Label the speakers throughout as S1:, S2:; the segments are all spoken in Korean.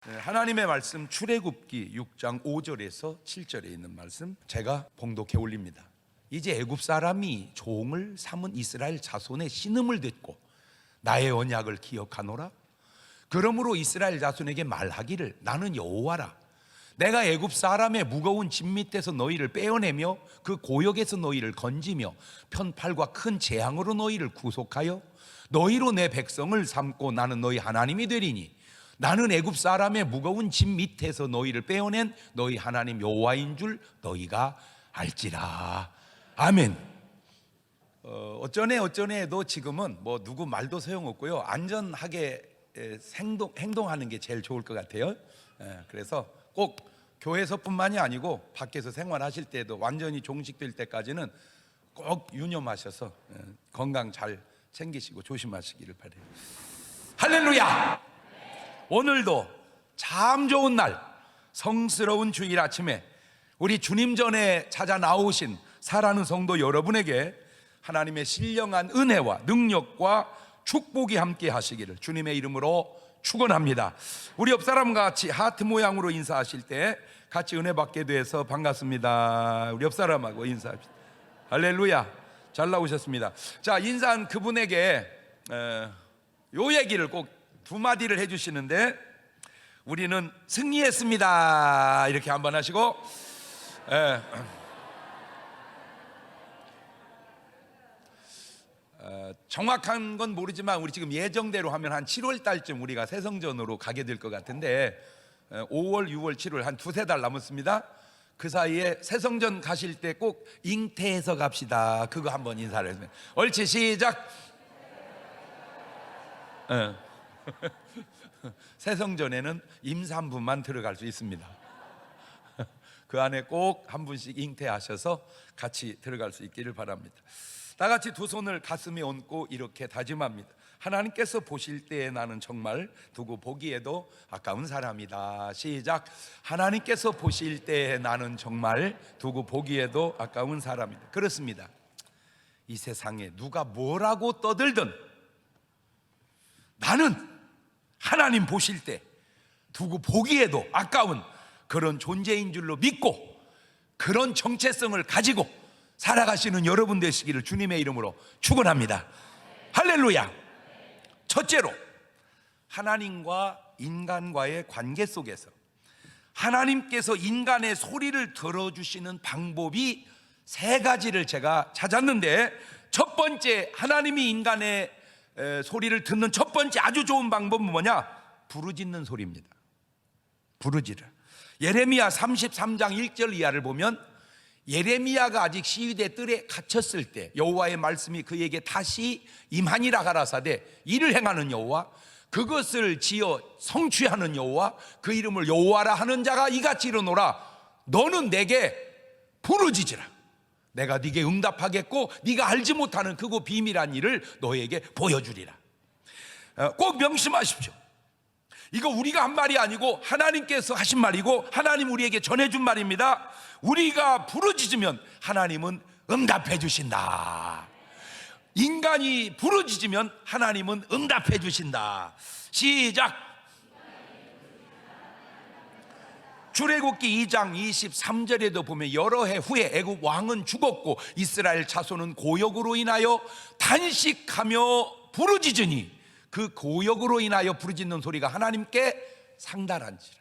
S1: 하나님의 말씀 출애굽기 6장 5절에서 7절에 있는 말씀 제가 봉독해 올립니다. 이제 애굽 사람이 종을 삼은 이스라엘 자손의 신음을 듣고 나의 언약을 기억하노라. 그러므로 이스라엘 자손에게 말하기를 나는 여호와라. 내가 애굽 사람의 무거운 짐 밑에서 너희를 빼어내며 그 고역에서 너희를 건지며 편팔과 큰 재앙으로 너희를 구속하여 너희로 내 백성을 삼고 나는 너희 하나님이 되리니 나는 애굽 사람의 무거운 짐 밑에서 너희를 빼어낸 너희 하나님 여호와인 줄 너희가 알지라. 아멘. 어쩌네 해도 지금은 뭐 누구 말도 소용없고요, 안전하게 행동하는 게 제일 좋을 것 같아요. 그래서 꼭 교회에서뿐만이 아니고 밖에서 생활하실 때도 완전히 종식될 때까지는 꼭 유념하셔서 건강 잘 챙기시고 조심하시기를 바라요. 할렐루야. 오늘도 참 좋은 날, 성스러운 주일 아침에 우리 주님 전에 찾아 나오신 사랑하는 성도 여러분에게 하나님의 신령한 은혜와 능력과 축복이 함께 하시기를 주님의 이름으로 축원합니다. 우리 옆 사람과 같이 하트 모양으로 인사하실 때 같이 은혜 받게 돼서 반갑습니다. 우리 옆 사람하고 인사합시다. 할렐루야. 잘 나오셨습니다. 자, 인사한 그분에게 요 얘기를 꼭 두 마디를 해주시는데, 우리는 승리했습니다 이렇게 한번 하시고, 정확한 건 모르지만 우리 지금 예정대로 하면 한 7월 달쯤 우리가 새성전으로 가게 될 것 같은데 5월, 6월, 7월 한 두세 달 남았습니다. 그 사이에 새성전 가실 때 꼭 잉태해서 갑시다. 그거 한번 인사를 해주세요. 옳지, 시작. 새성전에는 임산부만 들어갈 수 있습니다. 그 안에 꼭 한 분씩 잉태하셔서 같이 들어갈 수 있기를 바랍니다. 다 같이 두 손을 가슴에 얹고 이렇게 다짐합니다. 하나님께서 보실 때에 나는 정말 두고 보기에도 아까운 사람이다. 시작. 하나님께서 보실 때에 나는 정말 두고 보기에도 아까운 사람이다. 그렇습니다. 이 세상에 누가 뭐라고 떠들든 나는 하나님 보실 때 두고 보기에도 아까운 그런 존재인 줄로 믿고 그런 정체성을 가지고 살아가시는 여러분 되시기를 주님의 이름으로 축원합니다. 할렐루야. 첫째로, 하나님과 인간과의 관계 속에서 하나님께서 인간의 소리를 들어주시는 방법이 세 가지를 제가 찾았는데, 첫 번째, 하나님이 인간의 소리를 듣는 첫 번째 아주 좋은 방법은 뭐냐? 부르짖는 소리입니다. 부르짖어. 예레미야 33장 1절 이하를 보면 예레미야가 아직 시위대 뜰에 갇혔을 때 여호와의 말씀이 그에게 다시 임하니라 가라사대 이를 행하는 여호와, 그것을 지어 성취하는 여호와, 그 이름을 여호와라 하는 자가 이같이 이르노라. 너는 내게 부르짖으라. 내가 네게 응답하겠고 네가 알지 못하는 크고 비밀한 일을 너에게 보여주리라. 꼭 명심하십시오. 이거 우리가 한 말이 아니고 하나님께서 하신 말이고 하나님 우리에게 전해준 말입니다. 우리가 부르짖으면 하나님은 응답해 주신다. 인간이 부르짖으면 하나님은 응답해 주신다. 시작. 출애굽기 2장 23절에도 보면 여러 해 후에 애굽 왕은 죽었고 이스라엘 자손은 고역으로 인하여 단식하며 부르짖으니 그 고역으로 인하여 부르짖는 소리가 하나님께 상달한지라.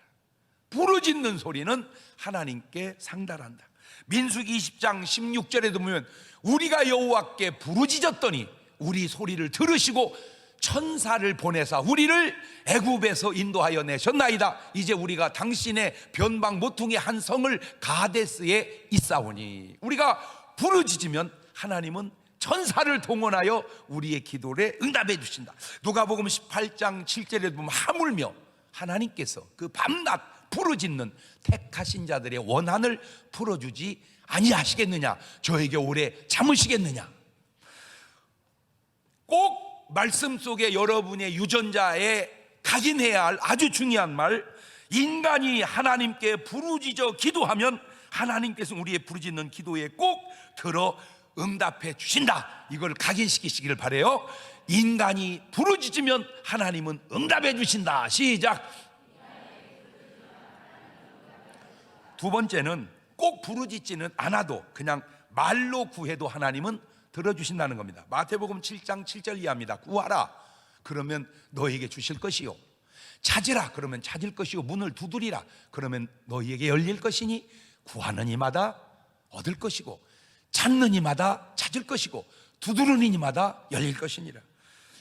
S1: 부르짖는 소리는 하나님께 상달한다. 민수기 20장 16절에도 보면 우리가 여호와께 부르짖었더니 우리 소리를 들으시고 천사를 보내사 우리를 애굽에서 인도하여 내셨나이다. 이제 우리가 당신의 변방 모퉁이 한 성을 가데스에 있사오니. 우리가 부르짖으면 하나님은 천사를 동원하여 우리의 기도를 응답해 주신다. 누가복음 18장 7절에 보면 하물며 하나님께서 그 밤낮 부르짖는 택하신 자들의 원한을 풀어주지 아니하시겠느냐? 저에게 오래 참으시겠느냐? 꼭 말씀 속에 여러분의 유전자에 각인해야 할 아주 중요한 말, 인간이 하나님께 부르짖어 기도하면 하나님께서 우리의 부르짖는 기도에 꼭 들어 응답해 주신다. 이걸 각인시키시기를 바라요. 인간이 부르짖으면 하나님은 응답해 주신다. 시작. 두 번째는 꼭 부르짖지는 않아도 그냥 말로 구해도 하나님은 들어주신다는 겁니다. 마태복음 7장 7절 이하입니다. 구하라 그러면 너에게 주실 것이요, 찾으라 그러면 찾을 것이요, 문을 두드리라 그러면 너희에게 열릴 것이니 구하는 이마다 얻을 것이고 찾는 이마다 찾을 것이고 두드리는 이마다 열릴 것이니라.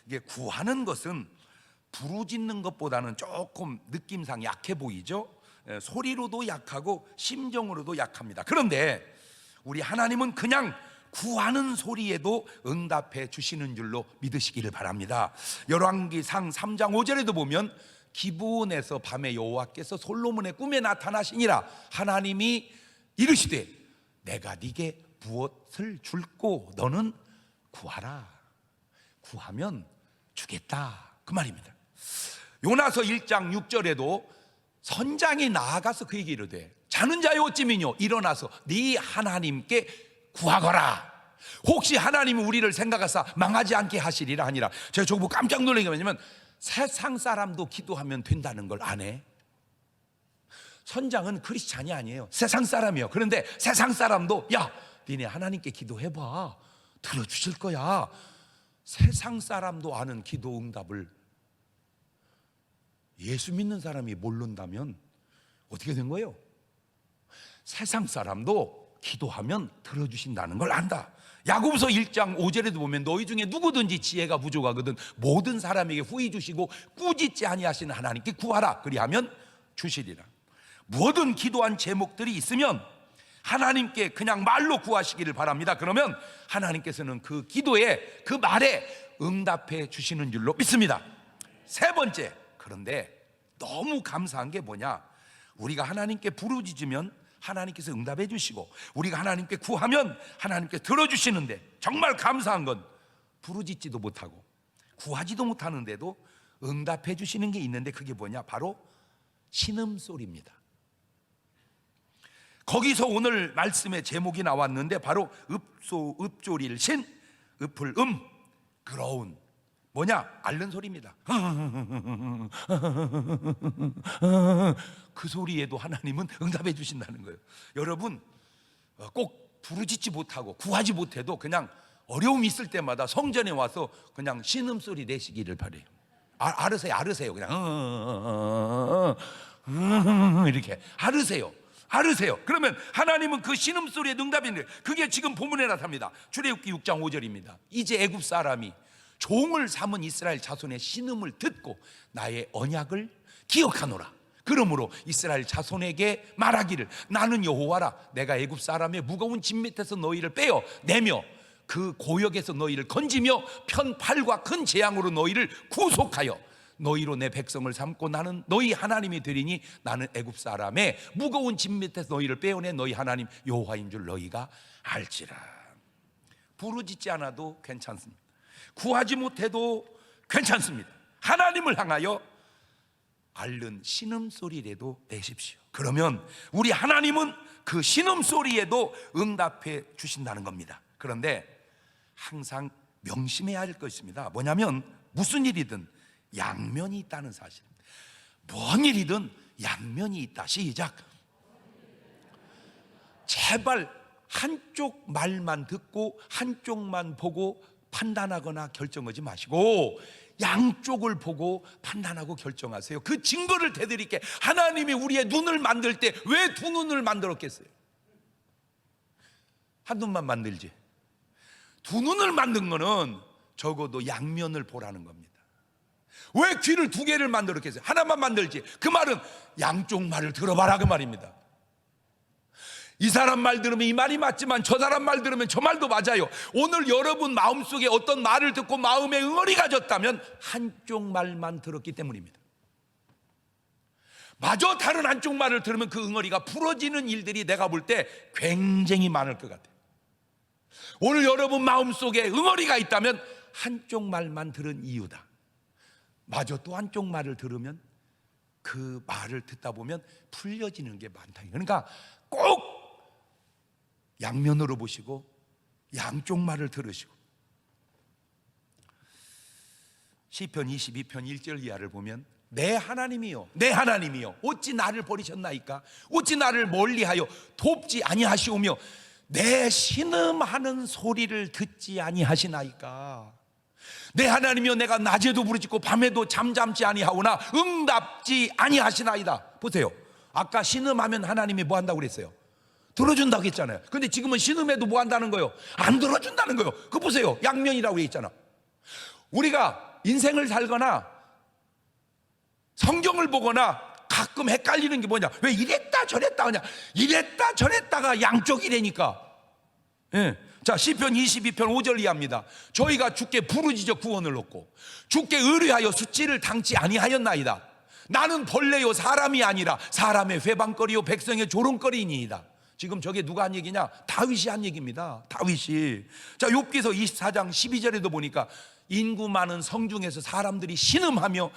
S1: 이게 구하는 것은 부르짖는 것보다는 조금 느낌상 약해 보이죠. 소리로도 약하고 심정으로도 약합니다. 그런데 우리 하나님은 그냥 구하는 소리에도 응답해 주시는 줄로 믿으시기를 바랍니다. 열왕기상 3장 5절에도 보면 기브온에서 밤에 여호와께서 솔로몬의 꿈에 나타나시니라. 하나님이 이르시되 내가 네게 무엇을 줄고 너는 구하라. 구하면 주겠다 그 말입니다. 요나서 1장 6절에도 선장이 나아가서 그에게 이르되 자는 자여 어찌미뇨 일어나서 네 하나님께 구하거라. 혹시 하나님이 우리를 생각하사 망하지 않게 하시리라 하니라. 제가 저거 보고 깜짝 놀란 게 뭐냐면 세상 사람도 기도하면 된다는 걸 아네. 선장은 크리스찬이 아니에요. 세상 사람이에요. 그런데 세상 사람도 야 니네 하나님께 기도해봐 들어주실 거야. 세상 사람도 아는 기도 응답을 예수 믿는 사람이 모른다면 어떻게 된 거예요? 세상 사람도 기도하면 들어주신다는 걸 안다. 야고보서 1장 5절에도 보면 너희 중에 누구든지 지혜가 부족하거든 모든 사람에게 후히 주시고 꾸짖지 아니하시는 하나님께 구하라 그리하면 주시리라. 뭐든 기도한 제목들이 있으면 하나님께 그냥 말로 구하시기를 바랍니다. 그러면 하나님께서는 그 기도에 그 말에 응답해 주시는 줄로 믿습니다. 세 번째, 그런데 너무 감사한 게 뭐냐, 우리가 하나님께 부르짖으면 하나님께서 응답해 주시고 우리가 하나님께 구하면 하나님께 들어주시는데 정말 감사한 건 부르짖지도 못하고 구하지도 못하는데도 응답해 주시는 게 있는데 그게 뭐냐, 바로 신음소리입니다. 거기서 오늘 말씀의 제목이 나왔는데 바로 읍조리를 신, 읍을 그러운 뭐냐, 앓는 소리입니다. 그 소리에도 하나님은 응답해 주신다는 거예요. 여러분 꼭 부르짖지 못하고 구하지 못해도 그냥 어려움이 있을 때마다 성전에 와서 그냥 신음소리 내시기를 바래요. 앓으세요. 그냥 이렇게 앓으세요. 그러면 하나님은 그 신음소리에 응답인데 그게 지금 본문에 나타납니다. 출애굽기 6장 5절입니다. 이제 애굽 사람이 종을 삼은 이스라엘 자손의 신음을 듣고 나의 언약을 기억하노라. 그러므로 이스라엘 자손에게 말하기를 나는 여호와라. 내가 애굽 사람의 무거운 짐 밑에서 너희를 빼어 내며 그 고역에서 너희를 건지며 편 팔과 큰 재앙으로 너희를 구속하여 너희로 내 백성을 삼고 나는 너희 하나님이 되리니 나는 애굽 사람의 무거운 짐 밑에서 너희를 빼어내 너희 하나님 여호와인 줄 너희가 알지라. 부르짖지 않아도 괜찮습니다. 구하지 못해도 괜찮습니다. 하나님을 향하여 앓는 신음소리라도 내십시오. 그러면 우리 하나님은 그 신음소리에도 응답해 주신다는 겁니다. 그런데 항상 명심해야 할 것입니다. 뭐냐면 무슨 일이든 양면이 있다는 사실. 뭔 일이든 양면이 있다. 시작. 제발 한쪽 말만 듣고 한쪽만 보고 판단하거나 결정하지 마시고 양쪽을 보고 판단하고 결정하세요. 그 증거를 대드릴게. 하나님이 우리의 눈을 만들 때 왜 두 눈을 만들었겠어요? 한 눈만 만들지. 두 눈을 만든 거는 적어도 양면을 보라는 겁니다. 왜 귀를 두 개를 만들었겠어요? 하나만 만들지. 그 말은 양쪽 말을 들어봐라 그 말입니다. 이 사람 말 들으면 이 말이 맞지만 저 사람 말 들으면 저 말도 맞아요. 오늘 여러분 마음속에 어떤 말을 듣고 마음에 응어리가 졌다면 한쪽 말만 들었기 때문입니다. 마저 다른 한쪽 말을 들으면 그 응어리가 풀어지는 일들이 내가 볼 때 굉장히 많을 것 같아요. 오늘 여러분 마음속에 응어리가 있다면 한쪽 말만 들은 이유다. 마저 또 한쪽 말을 들으면 그 말을 듣다 보면 풀려지는 게 많다. 그러니까 꼭 양면으로 보시고 양쪽 말을 들으시고. 시편 22편 1절 이하를 보면 내 하나님이요, 내 하나님이요, 어찌 나를 버리셨나이까? 어찌 나를 멀리하여 돕지 아니하시오며 내 신음하는 소리를 듣지 아니하시나이까? 내 하나님이여, 내가 낮에도 부르짖고 밤에도 잠잠지 아니하오나 응답지 아니하시나이다. 보세요, 아까 신음하면 하나님이 뭐 한다고 그랬어요? 들어준다고 했잖아요. 근데 지금은 신음해도 뭐 한다는 거예요? 안 들어준다는 거예요. 그거 보세요, 양면이라고 했잖아. 우리가 인생을 살거나 성경을 보거나 가끔 헷갈리는 게 뭐냐, 왜 이랬다 저랬다 하냐, 이랬다 저랬다가 양쪽이라니까. 예. 자, 시편 22편 5절 이하입니다. 저희가 주께 부르짖어 구원을 얻고 주께 의뢰하여 수치를 당치 아니하였나이다. 나는 벌레요 사람이 아니라 사람의 회방거리요 백성의 조롱거리니이다. 지금 저게 누가 한 얘기냐? 다윗이 한 얘기입니다. 다윗이. 자, 욥기서 24장 12절에도 보니까 인구 많은 성 중에서 사람들이 신음하며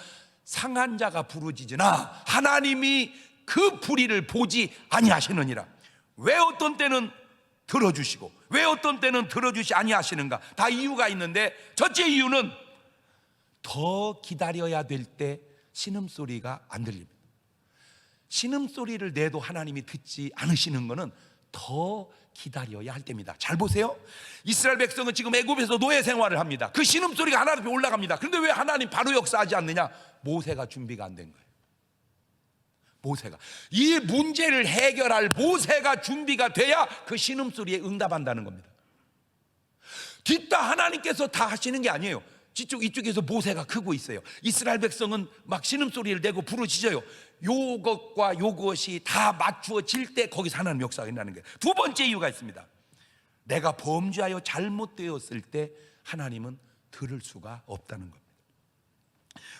S1: 상한 자가 부르짖으나 하나님이 그 불의를 보지 아니하시느니라. 왜 어떤 때는 들어주시고 왜 어떤 때는 들어주시 아니하시는가? 다 이유가 있는데, 첫째 이유는 더 기다려야 될 때 신음소리가 안 들립니다. 신음소리를 내도 하나님이 듣지 않으시는 것은 더 기다려야 할 때입니다. 잘 보세요. 이스라엘 백성은 지금 애굽에서 노예 생활을 합니다. 그 신음소리가 하나님 앞에 올라갑니다. 그런데 왜 하나님 바로 역사하지 않느냐? 모세가 준비가 안 된 거예요. 모세가, 이 문제를 해결할 모세가 준비가 돼야 그 신음소리에 응답한다는 겁니다. 뒤따 하나님께서 다 하시는 게 아니에요. 이쪽에서 모세가 크고 있어요. 이스라엘 백성은 막 신음소리를 내고 부르짖어요. 요것과 요것이 다 맞추어질 때 거기서 하나님 역사가 일어나는 거예요. 두 번째 이유가 있습니다. 내가 범죄하여 잘못되었을 때 하나님은 들을 수가 없다는 겁니다.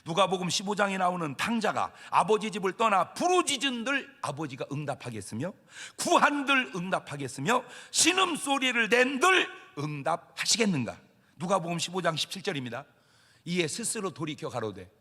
S1: 누가복음 15장에 나오는 탕자가 아버지 집을 떠나 부르짖은들 아버지가 응답하겠으며 구한들 응답하겠으며 신음소리를 낸들 응답하시겠는가? 누가복음 15장 17절입니다. 이에 스스로 돌이켜 가로되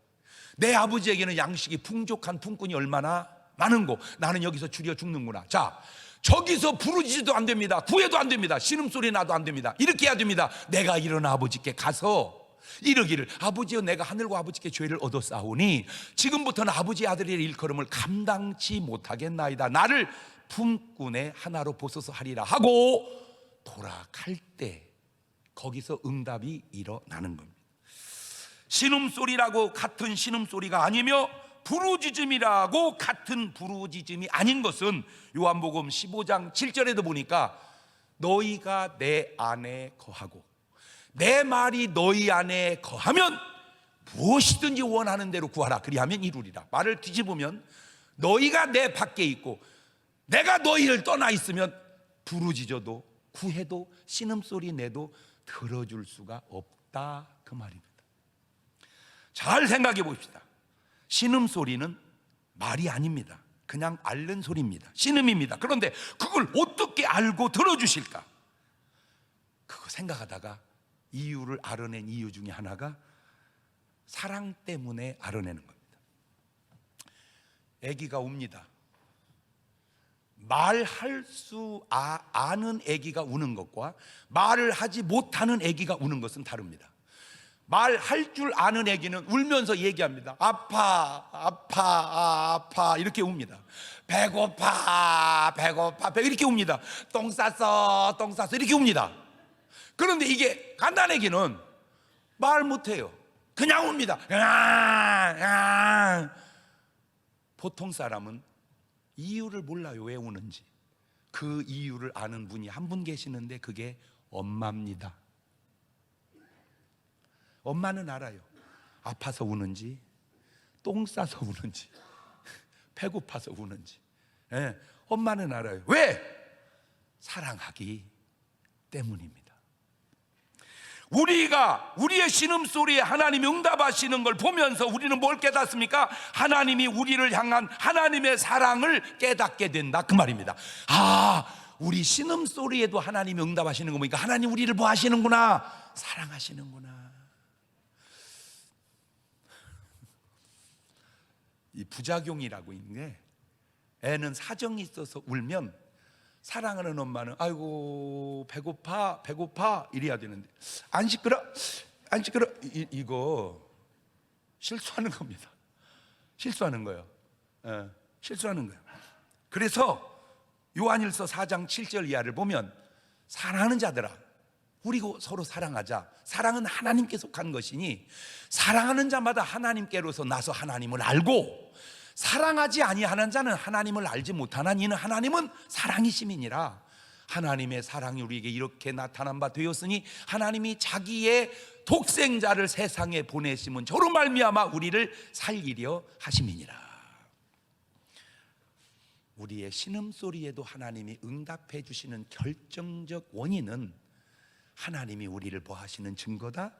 S1: 내 아버지에게는 양식이 풍족한 품꾼이 얼마나 많은고 나는 여기서 줄여 죽는구나. 자, 저기서 부르짖어도 안 됩니다. 구해도 안 됩니다. 신음소리 나도 안 됩니다. 이렇게 해야 됩니다. 내가 일어나 아버지께 가서 이르기를 아버지여, 내가 하늘과 아버지께 죄를 얻었사오니 지금부터는 아버지의 아들의 일컬음을 감당치 못하겠나이다. 나를 품꾼의 하나로 보소서 하리라 하고 돌아갈 때 거기서 응답이 일어나는 겁니다. 신음소리라고 같은 신음소리가 아니며 부르짖음이라고 같은 부르짖음이 아닌 것은 요한복음 15장 7절에도 보니까 너희가 내 안에 거하고 내 말이 너희 안에 거하면 무엇이든지 원하는 대로 구하라 그리하면 이루리라. 말을 뒤집으면 너희가 내 밖에 있고 내가 너희를 떠나 있으면 부르짖어도 구해도 신음소리 내도 들어줄 수가 없다, 그 말입니다. 잘 생각해 봅시다. 신음소리는 말이 아닙니다. 그냥 앓는 소리입니다. 신음입니다. 그런데 그걸 어떻게 알고 들어주실까? 그거 생각하다가 이유를 알아낸 이유 중에 하나가 사랑 때문에 알아내는 겁니다. 아기가 웁니다. 말할 수 아는 아기가 우는 것과 말을 하지 못하는 아기가 우는 것은 다릅니다. 말할 줄 아는 아기는 울면서 얘기합니다. 아파 아파 아파 이렇게 웁니다. 배고파 배고파 이렇게 웁니다. 똥 쌌어 똥 쌌어 이렇게 웁니다. 그런데 이게 갓난 아기는 말 못해요. 그냥 웁니다. 보통 사람은 이유를 몰라요. 왜 우는지. 그 이유를 아는 분이 한 분 계시는데 그게 엄마입니다. 엄마는 알아요. 아파서 우는지 똥 싸서 우는지 배고파서 우는지. 예, 엄마는 알아요. 왜? 사랑하기 때문입니다. 우리가 우리의 신음소리에 하나님이 응답하시는 걸 보면서 우리는 뭘 깨닫습니까? 하나님이 우리를 향한 하나님의 사랑을 깨닫게 된다, 그 말입니다. 아, 우리 신음소리에도 하나님이 응답하시는 거 보니까 하나님 우리를 뭐 하시는구나, 사랑하시는구나. 이 부작용이라고 있는 게, 애는 사정이 있어서 울면 사랑하는 엄마는 아이고 배고파 배고파 이래야 되는데 안 시끄러 안 시끄러 이거 실수하는 겁니다. 실수하는 거예요. 실수하는 거예요. 그래서 요한일서 4장 7절 이하를 보면 사랑하는 자들아 우리 서로 사랑하자. 사랑은 하나님께 속한 것이니 사랑하는 자마다 하나님께로서 나서 하나님을 알고 사랑하지 아니하는 자는 하나님을 알지 못하나 이는 하나님은 사랑이심이니라. 하나님의 사랑이 우리에게 이렇게 나타난 바 되었으니 하나님이 자기의 독생자를 세상에 보내심은 저로 말미암아 우리를 살리려 하심이니라. 우리의 신음소리에도 하나님이 응답해 주시는 결정적 원인은 하나님이 우리를 뭐하시는 증거다?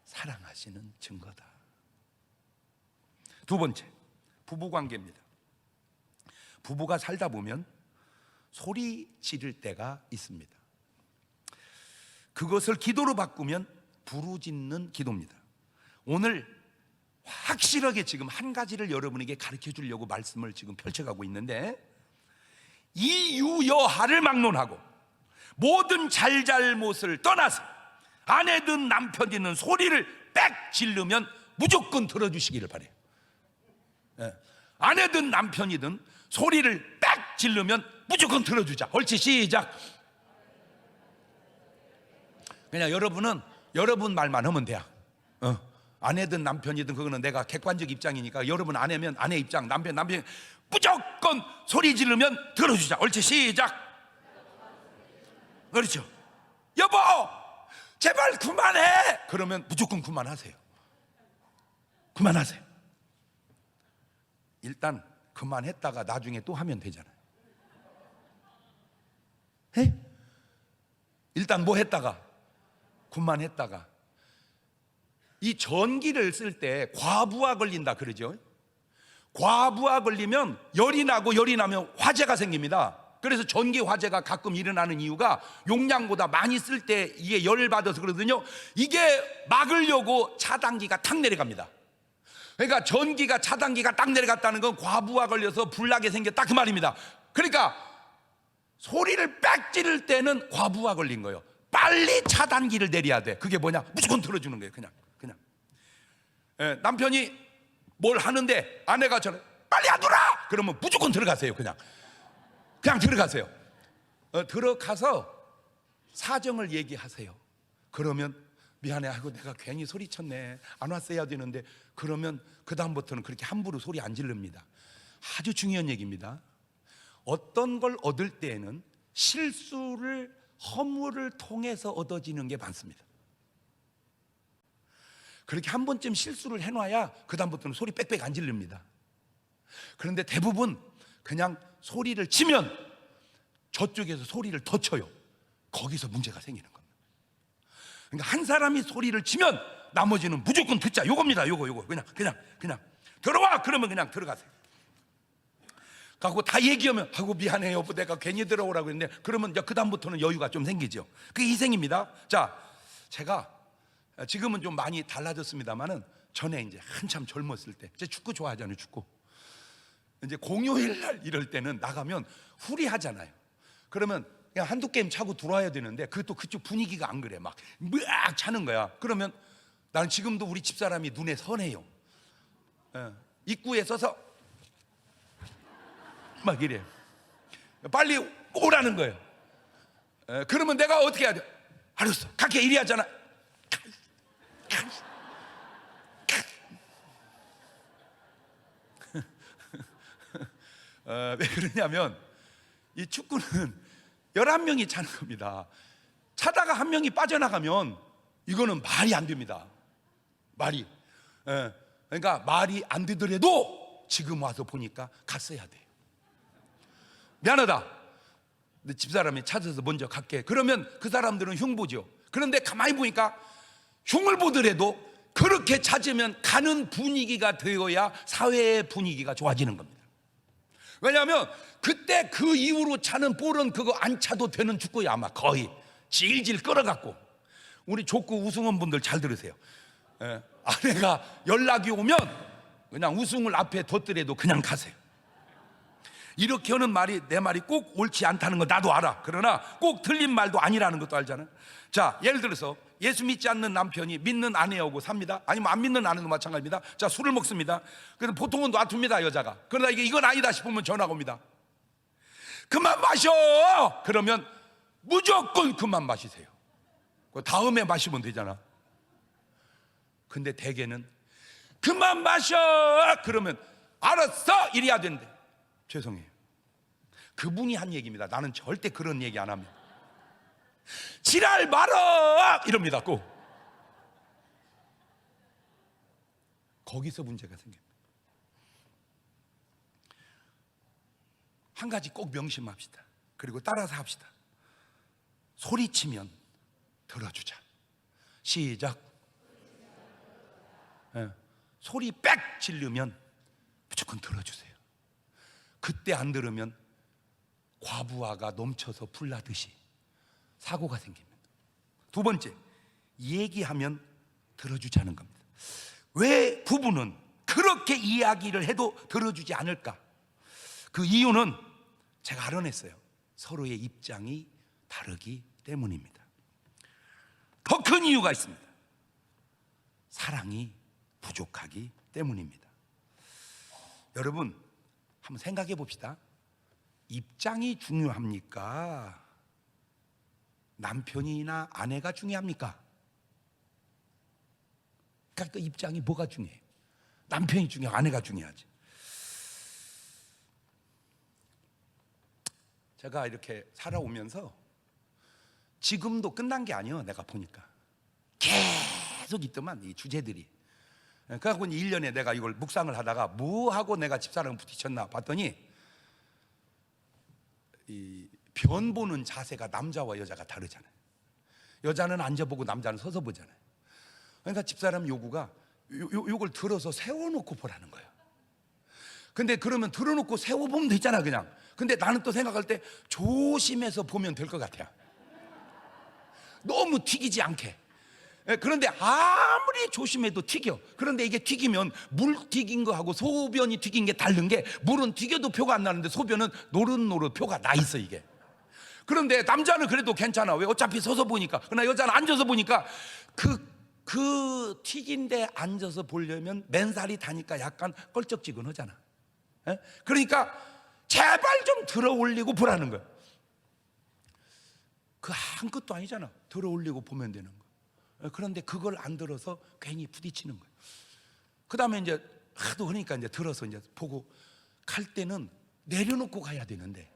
S1: 사랑하시는 증거다. 두 번째, 부부관계입니다. 부부가 살다 보면 소리 지를 때가 있습니다. 그것을 기도로 바꾸면 부르짖는 기도입니다. 오늘 확실하게 지금 한 가지를 여러분에게 가르쳐 주려고 말씀을 지금 펼쳐가고 있는데, 이유여하를 막론하고 모든 잘잘못을 떠나서 아내든 남편이든 소리를 빽 지르면 무조건 들어주시기를 바래요. 아내든 남편이든 소리를 빽 지르면 무조건 들어주자. 옳지, 시작. 그냥 여러분은 여러분 말만 하면 돼요. 아내든 남편이든 그거는 내가 객관적 입장이니까 여러분 아내면 아내 입장, 남편 무조건 소리 지르면 들어주자. 옳지, 시작. 그렇죠. 여보 제발 그만해. 그러면 무조건 그만하세요. 그만하세요. 일단 그만했다가 나중에 또 하면 되잖아요. 에? 일단 뭐 했다가 그만했다가 이 전기를 쓸 때 과부하 걸린다 그러죠. 과부하 걸리면 열이 나고 열이 나면 화재가 생깁니다. 그래서 전기 화재가 가끔 일어나는 이유가 용량보다 많이 쓸 때 이게 열을 받아서 그러거든요. 이게 막으려고 차단기가 탁 내려갑니다. 그러니까 전기가 차단기가 딱 내려갔다는 건 과부하 걸려서 불나게 생겼다 그 말입니다. 그러니까 소리를 빽 지를 때는 과부하 걸린 거예요. 빨리 차단기를 내려야 돼. 그게 뭐냐? 무조건 들어주는 거예요. 그냥 남편이 뭘 하는데 아내가 저는 빨리 안 돌아! 그러면 무조건 들어가세요. 그냥 들어가세요. 들어가서 사정을 얘기하세요. 그러면 미안해, 아이고 내가 괜히 소리쳤네, 안 왔어야 되는데, 그러면 그 다음부터는 그렇게 함부로 소리 안 지릅니다. 아주 중요한 얘기입니다. 어떤 걸 얻을 때에는 실수를, 허물을 통해서 얻어지는 게 많습니다. 그렇게 한 번쯤 실수를 해놔야 그 다음부터는 소리 빽빽 안 지릅니다. 그런데 대부분 그냥 소리를 치면 저쪽에서 소리를 더 쳐요. 거기서 문제가 생기는 겁니다. 그러니까 한 사람이 소리를 치면 나머지는 무조건 듣자. 요겁니다. 요거 그냥 들어와. 그러면 그냥 들어가세요. 가고 다 얘기하면 아이고 미안해요 여보 내가 괜히 들어오라고 했는데, 그러면 그 다음부터는 여유가 좀 생기죠. 그게 희생입니다. 자, 제가 지금은 좀 많이 달라졌습니다만은 전에 이제 한참 젊었을 때, 제가 축구 좋아하잖아요. 축구 이제 공휴일 날 이럴 때는 나가면 후리하잖아요. 그러면 그냥 한두 게임 차고 들어와야 되는데 그것도 그쪽 분위기가 안 그래. 막 차는 거야. 그러면 나는 지금도 우리 집사람이 눈에 선해요. 입구에 서서 막 이래요. 빨리 오라는 거예요. 그러면 내가 어떻게 해야 돼? 알았어, 갈게. 이리 하잖아. 왜 그러냐면 이 축구는 11명이 차는 겁니다. 차다가 한 명이 빠져나가면 이거는 말이 안 됩니다. 말이. 그러니까 말이 안 되더라도 지금 와서 보니까 갔어야 돼요. 미안하다, 내 집사람이 찾아서 먼저 갈게. 그러면 그 사람들은 흉보죠. 그런데 가만히 보니까 흉을 보더라도 그렇게 찾으면 가는 분위기가 되어야 사회의 분위기가 좋아지는 겁니다. 왜냐하면 그때 그 이후로 차는 볼은 그거 안 차도 되는 축구야. 아마 거의 질질 끌어갖고. 우리 족구 우승원분들 잘 들으세요. 아내가 연락이 오면 그냥 우승을 앞에 뒀더라도 그냥 가세요. 이렇게 하는 말이, 내 말이 꼭 옳지 않다는 거 나도 알아. 그러나 꼭 틀린 말도 아니라는 것도 알잖아. 자, 예를 들어서 예수 믿지 않는 남편이 믿는 아내하고 삽니다. 아니면 안 믿는 아내도 마찬가지입니다. 자, 술을 먹습니다. 그래서 보통은 놔둡니다, 여자가. 그러나 이건 아니다 싶으면 전화가 옵니다. 그만 마셔! 그러면 무조건 그만 마시세요. 다음에 마시면 되잖아. 근데 대개는 그만 마셔! 그러면 알았어! 이래야 된대. 죄송해요. 그분이 한 얘기입니다. 나는 절대 그런 얘기 안 합니다. 지랄 말어! 이럽니다. 꼭. 거기서 문제가 생깁니다. 한 가지 꼭 명심합시다. 그리고 따라서 합시다. 소리치면 들어주자. 시작. 소리 빽 지르면 무조건 들어주세요. 그때 안 들으면 과부하가 넘쳐서 불나듯이 사고가 생깁니다. 두 번째, 얘기하면 들어주자는 겁니다. 왜 부부는 그렇게 이야기를 해도 들어주지 않을까? 그 이유는 제가 알아냈어요. 서로의 입장이 다르기 때문입니다. 더 큰 이유가 있습니다. 사랑이 부족하기 때문입니다. 여러분, 한번 생각해 봅시다. 입장이 중요합니까? 남편이나 아내가 중요합니까? 그러니까 입장이 뭐가 중요해요? 남편이 중요해, 아내가 중요하지. 제가 이렇게 살아오면서 지금도 끝난 게 아니에요. 내가 보니까 계속 있더만 이 주제들이. 그래갖고 1년에 내가 이걸 묵상을 하다가 뭐 하고 내가 집사람을 부딪혔나 봤더니 이 변 보는 자세가 남자와 여자가 다르잖아요. 여자는 앉아보고 남자는 서서 보잖아요. 그러니까 집사람 요구가 요걸 들어서 세워놓고 보라는 거예요. 근데 그러면 들어놓고 세워보면 되잖아 그냥. 근데 나는 또 생각할 때 조심해서 보면 될 것 같아요. 너무 튀기지 않게. 그런데 아무리 조심해도 튀겨. 그런데 이게 튀기면 물 튀긴 거하고 소변이 튀긴 게 다른 게, 물은 튀겨도 표가 안 나는데 소변은 노릇노릇 표가 나 있어 이게. 그런데 남자는 그래도 괜찮아. 왜? 어차피 서서 보니까. 그러나 여자는 앉아서 보니까 그 튀긴데 앉아서 보려면 맨살이 타니까 약간 껄쩍지근하잖아. 그러니까 제발 좀 들어 올리고 보라는 거야. 그 한 것도 아니잖아. 들어 올리고 보면 되는 거. 그런데 그걸 안 들어서 괜히 부딪히는 거예요. 그 다음에 이제 하도 그러니까 이제 들어서 이제 보고 갈 때는 내려놓고 가야 되는데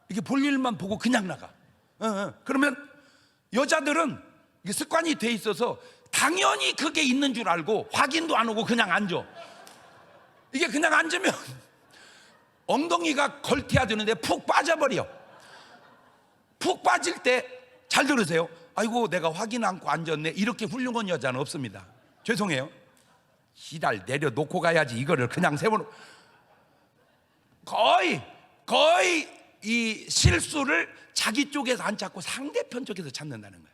S1: 이게 볼 일만 보고 그냥 나가. 그러면 여자들은 이게 습관이 돼 있어서 당연히 그게 있는 줄 알고 확인도 안 하고 그냥 앉아. 이게 그냥 앉으면 엉덩이가 걸쳐야 되는데 푹 빠져버려. 푹 빠질 때 잘 들으세요. 아이고 내가 확인 않고 앉았네. 이렇게 훌륭한 여자는 없습니다. 죄송해요. 지랄 내려놓고 가야지. 이거를 그냥 세워놓고 거의 이 실수를 자기 쪽에서 안 찾고 상대편 쪽에서 찾는다는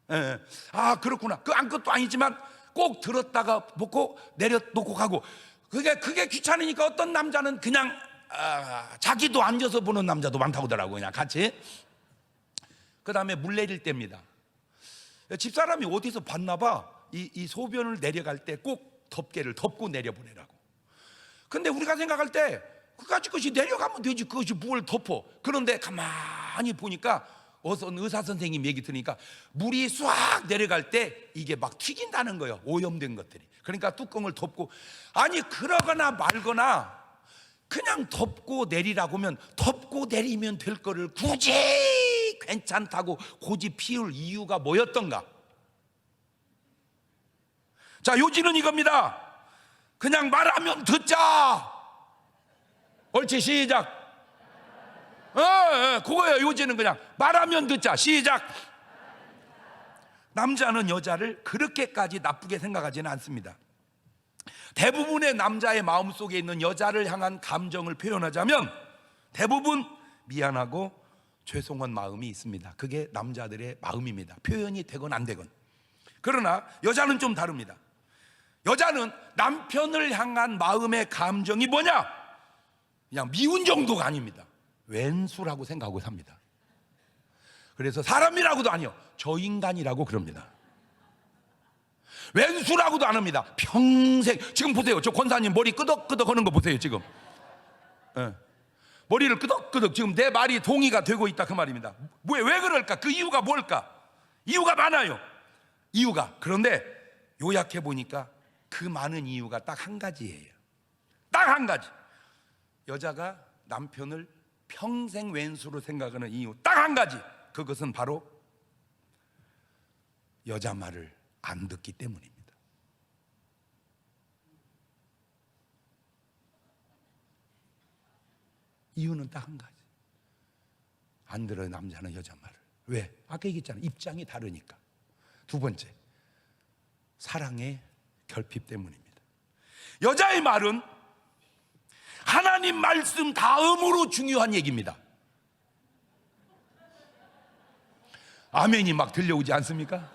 S1: 거예요. 아 그렇구나. 그 아무것도 아니지만 꼭 들었다가 보고 내려놓고 가고. 그게 귀찮으니까 어떤 남자는 그냥 자기도 앉아서 보는 남자도 많다고 하더라고요. 그냥 같이. 그 다음에 물 내릴 때입니다. 집사람이 어디서 봤나 봐. 이 소변을 내려갈 때 꼭 덮개를 덮고 내려보내라고. 근데 우리가 생각할 때 그까짓 것이 내려가면 되지 그것이 뭘 덮어. 그런데 가만히 보니까 어떤 의사 선생님 얘기 들으니까 물이 싹 내려갈 때 이게 막 튀긴다는 거예요. 오염된 것들이. 그러니까 뚜껑을 덮고. 아니 그러거나 말거나 그냥 덮고 내리라고 하면 덮고 내리면 될 거를 굳이 괜찮다고 고집 피울 이유가 뭐였던가. 자, 요지는 이겁니다. 그냥 말하면 듣자. 옳지, 시작. 그거예요. 요지는 그냥 말하면 듣자. 시작. 남자는 여자를 그렇게까지 나쁘게 생각하지는 않습니다. 대부분의 남자의 마음속에 있는 여자를 향한 감정을 표현하자면 대부분 미안하고 죄송한 마음이 있습니다. 그게 남자들의 마음입니다. 표현이 되건 안 되건. 그러나 여자는 좀 다릅니다. 여자는 남편을 향한 마음의 감정이 뭐냐? 그냥 미운 정도가 아닙니다. 왼수라고 생각하고 삽니다. 그래서 사람이라고도 아니요, 저 인간이라고 그럽니다. 왼수라고도 안 합니다. 평생. 지금 보세요, 저 권사님 머리 끄덕끄덕 하는 거 보세요. 지금 머리를 끄덕끄덕, 지금 내 말이 동의가 되고 있다 그 말입니다. 왜 그럴까? 그 이유가 뭘까? 이유가 많아요. 이유가. 그런데 요약해 보니까 그 많은 이유가 딱 한 가지예요. 딱 한 가지. 여자가 남편을 평생 왼수로 생각하는 이유 딱 한 가지. 그것은 바로 여자 말을 안 듣기 때문입니다. 이유는 딱 한 가지. 안 들어요, 남자는 여자 말을. 왜? 아까 얘기했잖아요. 입장이 다르니까. 두 번째, 사랑의 결핍 때문입니다. 여자의 말은 하나님 말씀 다음으로 중요한 얘기입니다. 아멘이 막 들려오지 않습니까?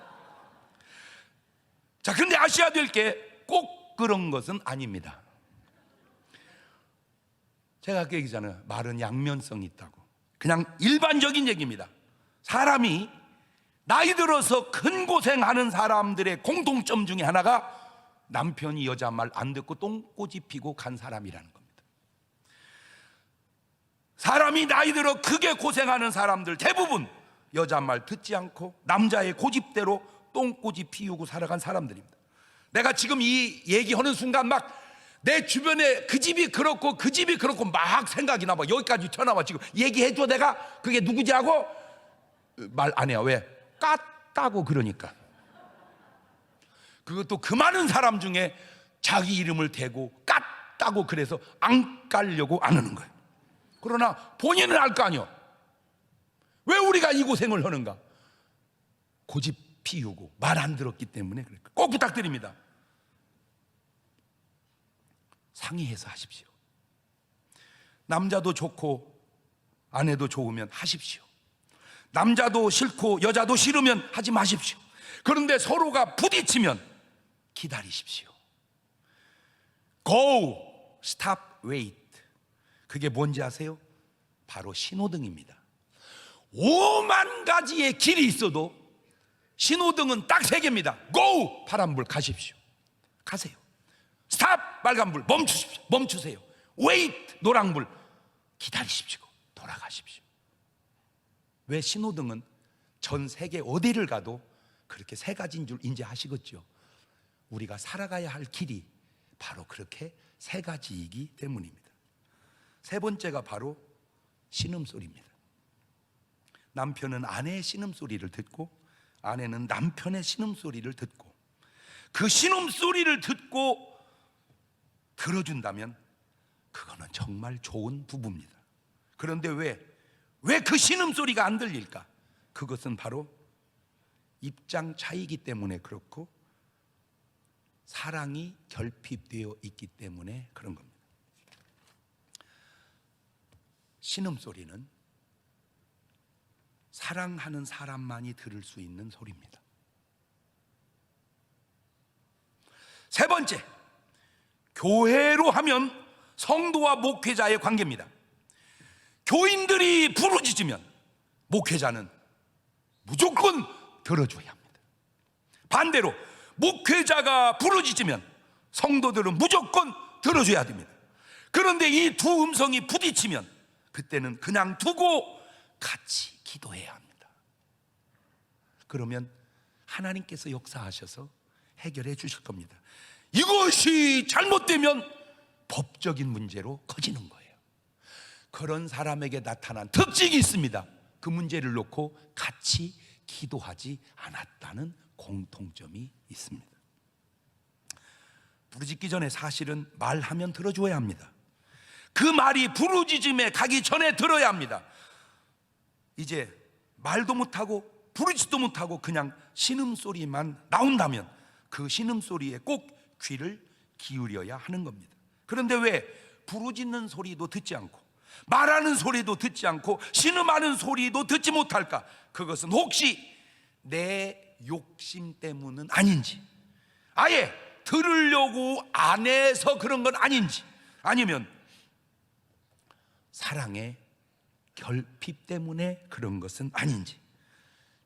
S1: 자, 근데 아셔야 될 게 꼭 그런 것은 아닙니다. 제가 아까 얘기했잖아요. 말은 양면성이 있다고. 그냥 일반적인 얘기입니다. 사람이 나이 들어서 큰 고생하는 사람들의 공통점 중에 하나가 남편이 여자 말 안 듣고 똥꼬집 피고 간 사람이라는 겁니다. 사람이 나이 들어 크게 고생하는 사람들 대부분 여자 말 듣지 않고 남자의 고집대로 똥꼬집 피우고 살아간 사람들입니다. 내가 지금 이 얘기하는 순간 막 내 주변에 그 집이 그렇고 그 집이 그렇고 막 생각이 나봐. 여기까지 튀어나와. 지금 얘기해줘. 내가 그게 누구지 하고 말 안 해요. 왜? 깠다고. 그러니까 그것도 그 많은 사람 중에 자기 이름을 대고 깠다고 그래서 안 깔려고 안 하는 거예요. 그러나 본인은 알 거 아니요. 왜 우리가 이 고생을 하는가? 고집 피우고 말 안 들었기 때문에. 그러니까 꼭 부탁드립니다. 상의해서 하십시오. 남자도 좋고 아내도 좋으면 하십시오. 남자도 싫고 여자도 싫으면 하지 마십시오. 그런데 서로가 부딪히면 기다리십시오. Go, stop, wait. 그게 뭔지 아세요? 바로 신호등입니다. 5만 가지의 길이 있어도 신호등은 딱 3개입니다. Go, 파란불 가십시오. 가세요. Stop, 빨간불 멈추세요. Wait, 노란불 기다리십시오. 돌아가십시오. 왜? 신호등은 전 세계 어디를 가도 그렇게 3가지인 줄 이제 아시겠죠? 우리가 살아가야 할 길이 바로 그렇게 3가지이기 때문입니다. 세 번째가 바로 신음소리입니다. 남편은 아내의 신음소리를 듣고 아내는 남편의 신음소리를 듣고 그 신음소리를 듣고 들어준다면 그거는 정말 좋은 부부입니다. 그런데 왜 그 신음소리가 안 들릴까? 그것은 바로 입장 차이기 때문에 그렇고 사랑이 결핍되어 있기 때문에 그런 겁니다. 신음소리는 사랑하는 사람만이 들을 수 있는 소리입니다. 세 번째, 교회로 하면 성도와 목회자의 관계입니다. 교인들이 부르짖으면 목회자는 무조건 들어줘야 합니다. 반대로 목회자가 부르짖으면 성도들은 무조건 들어줘야 됩니다. 그런데 이 두 음성이 부딪히면 그때는 그냥 두고 같이 기도해야 합니다. 그러면 하나님께서 역사하셔서 해결해 주실 겁니다. 이것이 잘못되면 법적인 문제로 커지는 거예요. 그런 사람에게 나타난 특징이 있습니다. 그 문제를 놓고 같이 기도하지 않았다는 공통점이 있습니다. 부르짖기 전에 사실은 말하면 들어줘야 합니다. 그 말이 부르짖음에 가기 전에 들어야 합니다. 이제 말도 못하고 부르짖도 못하고 그냥 신음소리만 나온다면 그 신음소리에 꼭 귀를 기울여야 하는 겁니다. 그런데 왜 부르짖는 소리도 듣지 않고 말하는 소리도 듣지 않고 신음하는 소리도 듣지 못할까? 그것은 혹시 내 욕심 때문은 아닌지, 아예 들으려고 안 해서 그런 건 아닌지, 아니면 사랑의 결핍 때문에 그런 것은 아닌지.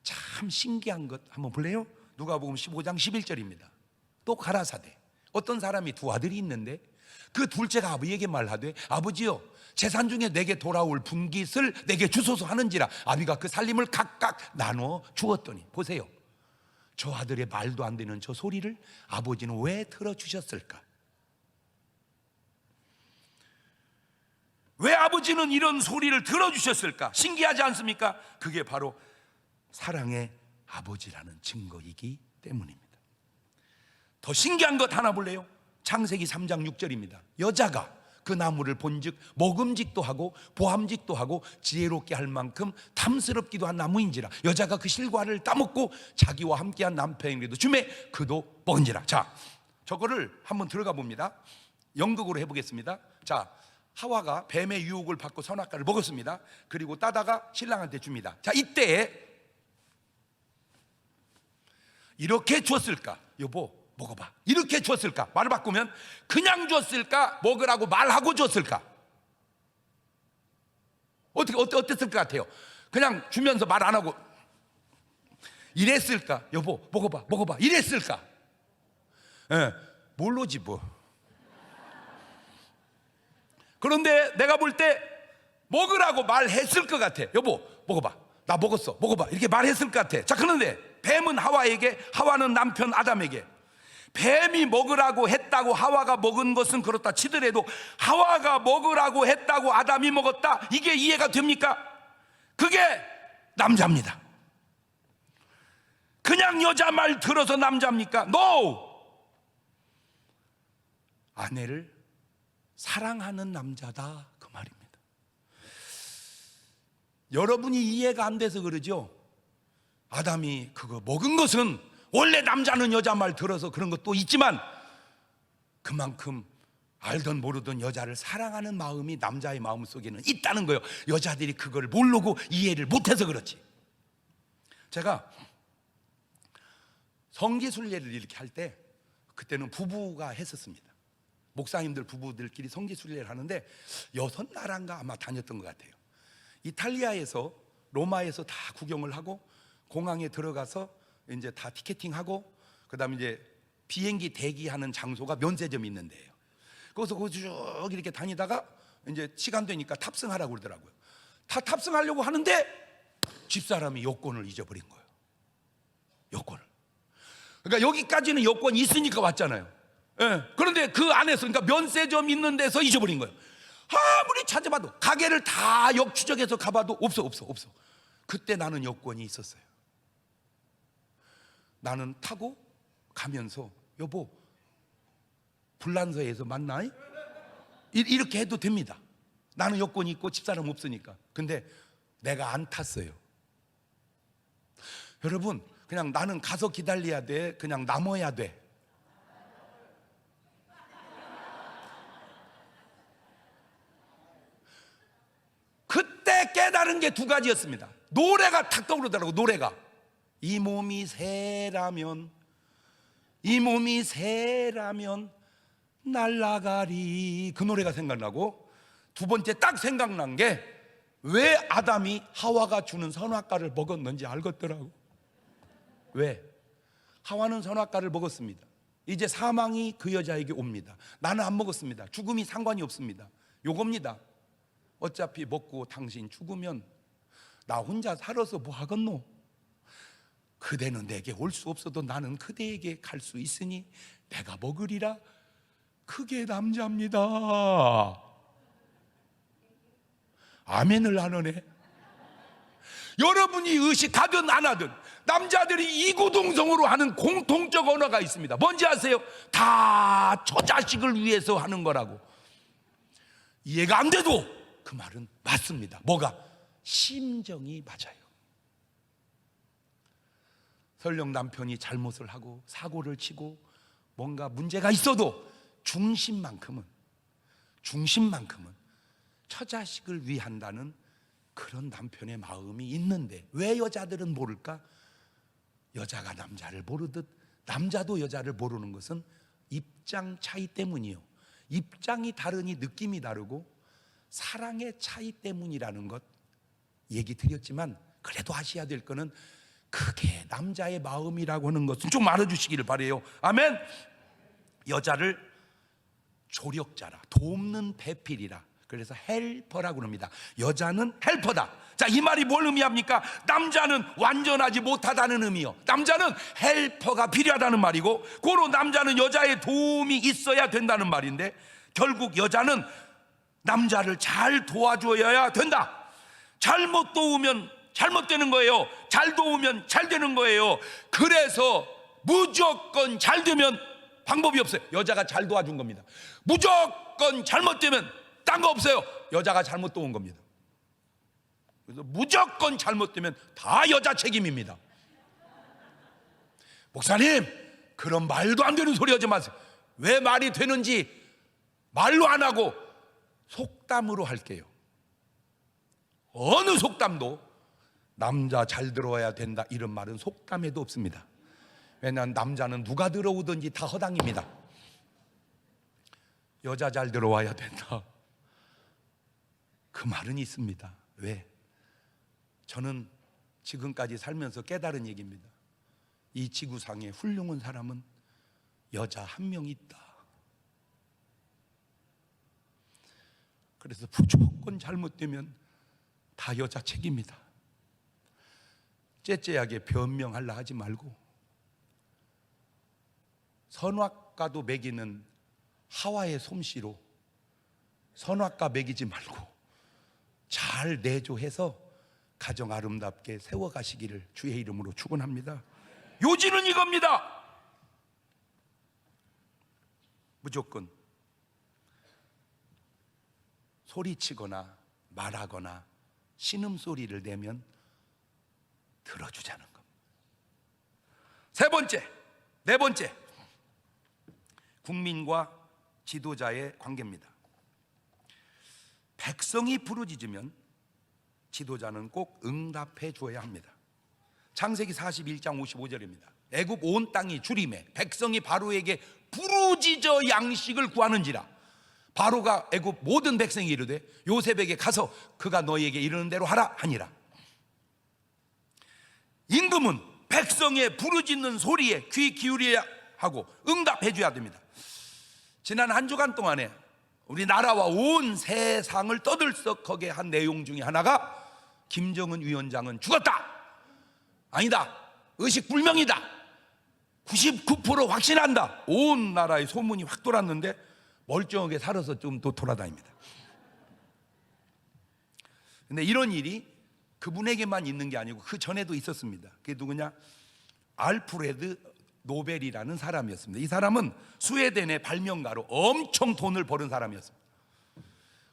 S1: 참 신기한 것 한번 볼래요? 누가복음 15장 11절입니다. 또 가라사대 어떤 사람이 두 아들이 있는데 그 둘째가 아버지에게 말하되 아버지여 재산 중에 내게 돌아올 분깃을 내게 주소서 하는지라. 아비가 그 살림을 각각 나눠 주었더니, 보세요, 저 아들의 말도 안 되는 저 소리를 아버지는 왜 들어주셨을까? 왜 아버지는 이런 소리를 들어주셨을까? 신기하지 않습니까? 그게 바로 사랑의 아버지라는 증거이기 때문입니다. 더 신기한 것 하나 볼래요? 창세기 3장 6절입니다. 여자가 그 나무를 본즉 먹음직도 하고 보함직도 하고 지혜롭게 할 만큼 탐스럽기도 한 나무인지라. 여자가 그 실과를 따먹고 자기와 함께한 남편에게도 주매 그도 먹은지라. 자, 저거를 한번 들어가 봅니다. 연극으로 해보겠습니다. 자, 하와가 뱀의 유혹을 받고 선악과를 먹었습니다. 그리고 따다가 신랑한테 줍니다. 자, 이때 이렇게 주었을까? 여보 먹어봐. 이렇게 주었을까? 말을 바꾸면 그냥 주었을까? 먹으라고 말하고 주었을까? 어땠을 것 같아요? 그냥 주면서 말 안 하고 이랬을까? 여보 먹어봐 이랬을까? 예, 모르지 뭐. 그런데 내가 볼 때 먹으라고 말했을 것 같아. 여보 먹어봐, 나 먹었어, 먹어봐, 이렇게 말했을 것 같아. 자, 그런데 뱀은 하와에게, 하와는 남편 아담에게, 뱀이 먹으라고 했다고 하와가 먹은 것은 그렇다 치더라도 하와가 먹으라고 했다고 아담이 먹었다, 이게 이해가 됩니까? 그게 남자입니다. 그냥 여자 말 들어서 남자입니까? No! 아내를 사랑하는 남자다, 그 말입니다. 여러분이 이해가 안 돼서 그러죠. 아담이 그거 먹은 것은 원래 남자는 여자 말 들어서 그런 것도 있지만 그만큼 알던 모르던 여자를 사랑하는 마음이 남자의 마음 속에는 있다는 거예요. 여자들이 그걸 모르고 이해를 못해서 그렇지. 제가 성지순례를 이렇게 할 때 그때는 부부가 했었습니다. 목사님들 부부들끼리 성지순례를 하는데 6나라인가 아마 다녔던 것 같아요. 이탈리아에서, 로마에서 다 구경을 하고 공항에 들어가서 이제 다 티켓팅하고 그다음에 이제 비행기 대기하는 장소가 면세점이 있는데요. 거기서 쭉 이렇게 다니다가 이제 시간 되니까 탑승하라고 그러더라고요. 다 탑승하려고 하는데 집사람이 여권을 잊어버린 거예요. 여권을. 그러니까 여기까지는 여권이 있으니까 왔잖아요. 예. 그런데 그 안에서, 그러니까 면세점 있는 데서 잊어버린 거예요. 아무리 찾아봐도, 가게를 다 역추적해서 가봐도 없어. 그때 나는 여권이 있었어요. 나는 타고 가면서 여보 불란서에서 만나? 이렇게 해도 됩니다. 나는 여권이 있고 집사람 없으니까. 근데 내가 안 탔어요. 여러분, 그냥 나는 가서 기다려야 돼, 그냥 남아야 돼? 그때 깨달은 게 두 가지였습니다. 노래가 탁 떠오르더라고. 노래가 이 몸이 새라면, 이 몸이 새라면 날아가리, 그 노래가 생각나고, 두 번째 딱 생각난 게 왜 아담이 하와가 주는 선악과를 먹었는지 알겠더라고. 왜? 하와는 선악과를 먹었습니다. 이제 사망이 그 여자에게 옵니다. 나는 안 먹었습니다. 죽음이 상관이 없습니다. 요겁니다. 어차피 먹고 당신 죽으면 나 혼자 살아서 뭐 하겠노? 그대는 내게 올 수 없어도 나는 그대에게 갈 수 있으니 내가 먹으리라. 그게 남자입니다. 아멘을 안 하네. 여러분이 의식하든 안 하든 남자들이 이구동성으로 하는 공통적 언어가 있습니다. 뭔지 아세요? 다 저 자식을 위해서 하는 거라고. 이해가 안 돼도 그 말은 맞습니다. 뭐가? 심정이 맞아요. 설령 남편이 잘못을 하고 사고를 치고 뭔가 문제가 있어도 중심만큼은 처자식을 위한다는 그런 남편의 마음이 있는데 왜 여자들은 모를까? 여자가 남자를 모르듯 남자도 여자를 모르는 것은 입장 차이 때문이에요. 입장이 다르니 느낌이 다르고 사랑의 차이 때문이라는 것 얘기 드렸지만, 그래도 아셔야 될 거는 그게 남자의 마음이라고 하는 것은 좀 알아주시기를 바래요. 아멘. 여자를 조력자라, 돕는 배필이라, 그래서 헬퍼라고 합니다. 여자는 헬퍼다. 자, 이 말이 뭘 의미합니까? 남자는 완전하지 못하다는 의미요. 남자는 헬퍼가 필요하다는 말이고, 고로 남자는 여자의 도움이 있어야 된다는 말인데, 결국 여자는 남자를 잘 도와줘야 된다. 잘못 도우면 잘못되는 거예요. 잘 도우면 잘 되는 거예요. 그래서 무조건 잘 되면 방법이 없어요. 여자가 잘 도와준 겁니다. 무조건 잘못되면 딴 거 없어요. 여자가 잘못 도운 겁니다. 그래서 무조건 잘못되면 다 여자 책임입니다. 목사님, 그런 말도 안 되는 소리 하지 마세요. 왜 말이 되는지 말로 안 하고 속담으로 할게요. 어느 속담도 남자 잘 들어와야 된다 이런 말은 속담에도 없습니다. 왜냐하면 남자는 누가 들어오든지 다 허당입니다. 여자 잘 들어와야 된다, 그 말은 있습니다. 왜? 저는 지금까지 살면서 깨달은 얘기입니다. 이 지구상에 훌륭한 사람은 여자 한 명 있다. 그래서 무조건 잘못되면 다 여자 책임이다. 째째하게 변명하려 하지 말고, 선악과도 먹이는 하와의 솜씨로 선악과 먹이지 말고 잘 내조해서 가정 아름답게 세워가시기를 주의 이름으로 축원합니다. 요지는 이겁니다. 무조건 소리치거나 말하거나 신음소리를 내면 들어주자는 겁니다. 네 번째, 국민과 지도자의 관계입니다. 백성이 부르짖으면 지도자는 꼭 응답해 주어야 합니다. 창세기 41장 55절입니다. 애굽 온 땅이 주림에 백성이 바로에게 부르짖어 양식을 구하는지라. 바로가 애굽 모든 백성이 이르되 요셉에게 가서 그가 너희에게 이르는 대로 하라 하니라. 임금은 백성의 부르짖는 소리에 귀 기울여야 하고 응답해 줘야 됩니다. 지난 한 주간 동안에 우리나라와 온 세상을 떠들썩하게 한 내용 중에 하나가, 김정은 위원장은 죽었다, 아니다, 의식불명이다, 99% 확신한다, 온 나라의 소문이 확 돌았는데 멀쩡하게 살아서 좀 또 돌아다닙니다. 근데 이런 일이 그분에게만 있는 게 아니고 그 전에도 있었습니다. 그게 누구냐? 알프레드 노벨이라는 사람이었습니다. 이 사람은 스웨덴의 발명가로 엄청 돈을 버는 사람이었습니다.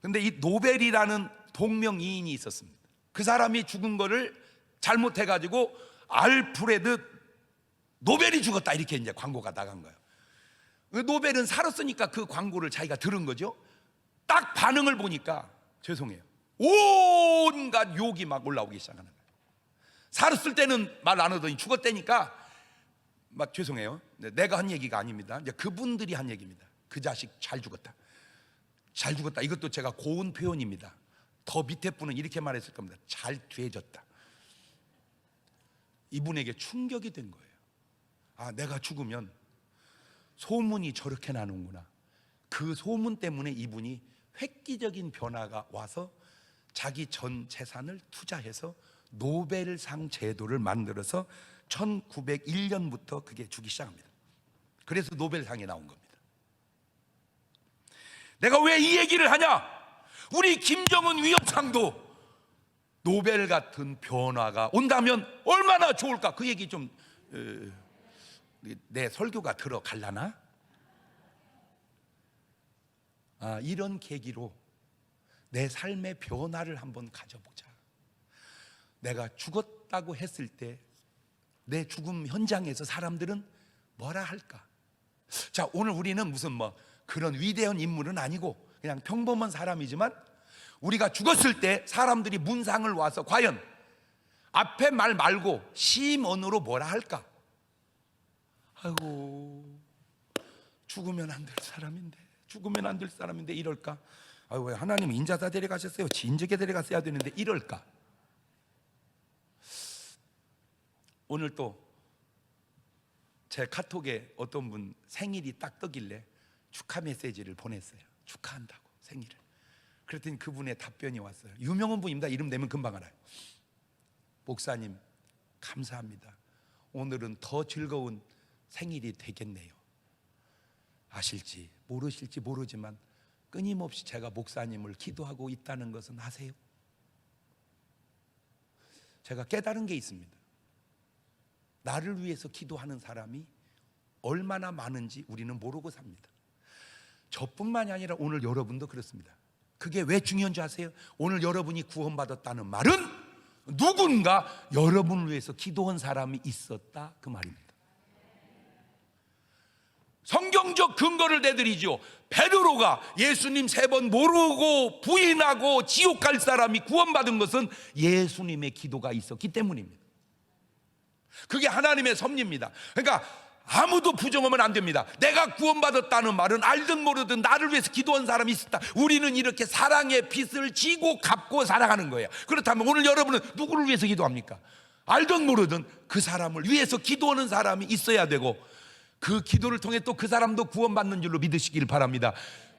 S1: 근데 이 노벨이라는 동명이인이 있었습니다. 그 사람이 죽은 거를 잘못해가지고 알프레드 노벨이 죽었다 이렇게 이제 광고가 나간 거예요. 노벨은 살았으니까 그 광고를 자기가 들은 거죠. 딱 반응을 보니까 죄송해요, 온갖 욕이 막 올라오기 시작하는 거예요. 살았을 때는 말 안 하더니 죽었다니까 막 죄송해요, 내가 한 얘기가 아닙니다. 이제 그분들이 한 얘기입니다. 그 자식 잘 죽었다, 잘 죽었다. 이것도 제가 고운 표현입니다. 더 밑에 분은 이렇게 말했을 겁니다. 잘 돼졌다. 이분에게 충격이 된 거예요. 아, 내가 죽으면 소문이 저렇게 나는구나. 그 소문 때문에 이분이 획기적인 변화가 와서 자기 전 재산을 투자해서 노벨상 제도를 만들어서 1901년부터 그게 주기 시작합니다. 그래서 노벨상에 나온 겁니다. 내가 왜 이 얘기를 하냐? 우리 김정은 위원장도 노벨 같은 변화가 온다면 얼마나 좋을까? 그 얘기 좀 내 설교가 들어갈라나? 이런 계기로 내 삶의 변화를 한번 가져보자. 내가 죽었다고 했을 때 내 죽음 현장에서 사람들은 뭐라 할까? 자, 오늘 우리는 무슨 그런 위대한 인물은 아니고 그냥 평범한 사람이지만, 우리가 죽었을 때 사람들이 문상을 와서 과연 앞에 말 말고 심언으로 뭐라 할까? 아이고, 죽으면 안 될 사람인데, 죽으면 안 될 사람인데 이럴까? 왜 하나님 인자다 데려가셨어요? 진즉에 데려갔어야 되는데 이럴까? 오늘 또 제 카톡에 어떤 분 생일이 딱 뜨길래 축하 메시지를 보냈어요. 축하한다고 생일을. 그랬더니 그분의 답변이 왔어요. 유명한 분입니다. 이름 내면 금방 알아요. 목사님 감사합니다. 오늘은 더 즐거운 생일이 되겠네요. 아실지 모르실지 모르지만 끊임없이 제가 목사님을 기도하고 있다는 것은 아세요? 제가 깨달은 게 있습니다. 나를 위해서 기도하는 사람이 얼마나 많은지 우리는 모르고 삽니다. 저뿐만이 아니라 오늘 여러분도 그렇습니다. 그게 왜 중요한 줄 아세요? 오늘 여러분이 구원받았다는 말은 누군가 여러분을 위해서 기도한 사람이 있었다 그 말입니다. 성경적 근거를 대드리죠. 베드로가 예수님 3번 모르고 부인하고 지옥 갈 사람이 구원받은 것은 예수님의 기도가 있었기 때문입니다. 그게 하나님의 섭리입니다. 그러니까 아무도 부정하면 안 됩니다. 내가 구원받았다는 말은 알든 모르든 나를 위해서 기도한 사람이 있었다. 우리는 이렇게 사랑의 빚을 지고 갚고 살아가는 거예요. 그렇다면 오늘 여러분은 누구를 위해서 기도합니까? 알든 모르든 그 사람을 위해서 기도하는 사람이 있어야 되고, 그 기도를 통해 또 그 사람도 구원받는 줄로 믿으시길 바랍니다.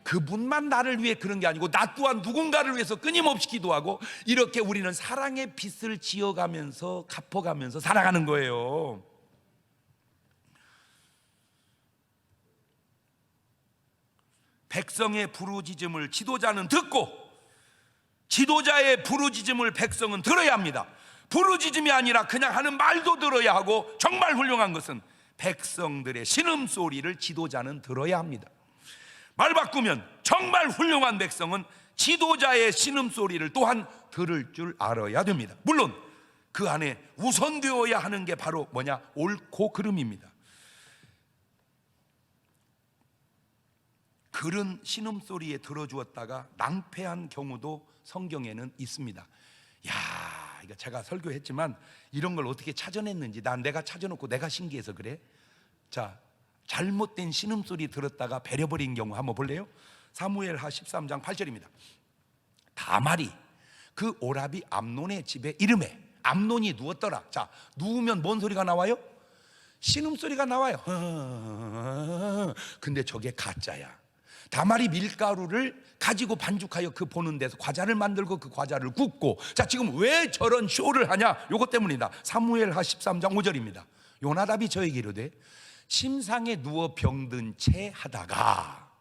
S1: 그분만 나를 위해 그런 게 아니고 나 또한 누군가를 위해서 끊임없이 기도하고, 이렇게 우리는 사랑의 빚을 지어가면서 갚아가면서 살아가는 거예요. 백성의 부르짖음을 지도자는 듣고 지도자의 부르짖음을 백성은 들어야 합니다. 부르짖음이 아니라 그냥 하는 말도 들어야 하고, 정말 훌륭한 것은 백성들의 신음소리를 지도자는 들어야 합니다. 말 바꾸면 정말 훌륭한 백성은 지도자의 신음소리를 또한 들을 줄 알아야 됩니다. 물론 그 안에 우선되어야 하는 게 바로 뭐냐? 옳고 그름입니다. 그런 신음소리에 들어주었다가 낭패한 경우도 성경에는 있습니다. 야, 이거 제가 설교했지만 이런 걸 어떻게 찾아냈는지 내가 찾아놓고 내가 신기해서 그래. 자, 잘못된 신음소리 들었다가 배려버린 경우 한번 볼래요? 사무엘하 13장 8절입니다. 다말이 그 오라비 암논의 집에 이름에, 암논이 누웠더라. 자, 누우면 뭔 소리가 나와요? 신음소리가 나와요. 근데 저게 가짜야. 다말이 밀가루를 가지고 반죽하여 그 보는 데서 과자를 만들고 그 과자를 굽고, 자, 지금 왜 저런 쇼를 하냐? 요것 때문이다. 사무엘하 13장 5절입니다. 요나답이 저에게 이르되 침상에 누워 병든 채 하다가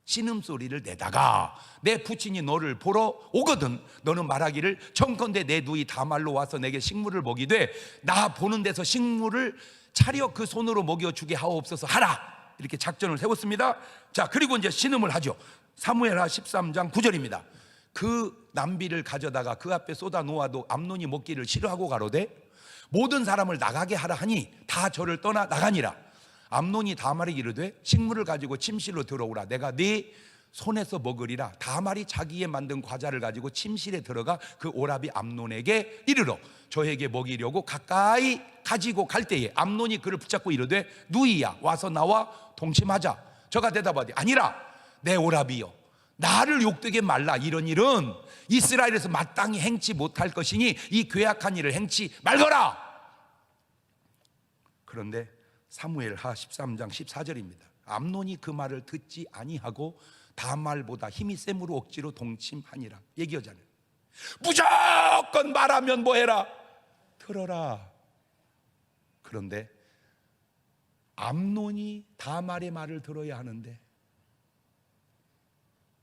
S1: 신음소리를 내다가 내 부친이 너를 보러 오거든 너는 말하기를 청컨대 내 누이 다말로 와서 내게 식물을 먹이되 나 보는 데서 식물을 차려 그 손으로 먹여주게 하옵소서 하라. 이렇게 작전을 세웠습니다. 자, 그리고 이제 신음을 하죠. 사무엘하 13장 9절입니다. 그 남비를 가져다가 그 앞에 쏟아 놓아도 암논이 먹기를 싫어하고 가로되 모든 사람을 나가게 하라 하니 다 저를 떠나 나가니라. 암논이 다말에게 이르되 식물을 가지고 침실로 들어오라. 내가 네 손에서 먹으리라. 다말이 자기의 만든 과자를 가지고 침실에 들어가 그 오라비 암논에게 이르러 저에게 먹이려고 가까이 가지고 갈 때에 암논이 그를 붙잡고 이르되 누이야 와서 나와 동침하자. 저가 대답하되 아니라 내 오라비여 나를 욕되게 말라. 이런 일은 이스라엘에서 마땅히 행치 못할 것이니 이 괴악한 일을 행치 말거라. 그런데 사무엘하 13장 14절입니다. 암논이 그 말을 듣지 아니하고 다말보다 힘이 셈으로 억지로 동침하니라. 얘기하잖아요. 무조건 말하면 뭐해라? 들어라. 그런데 암논이 다말의 말을 들어야 하는데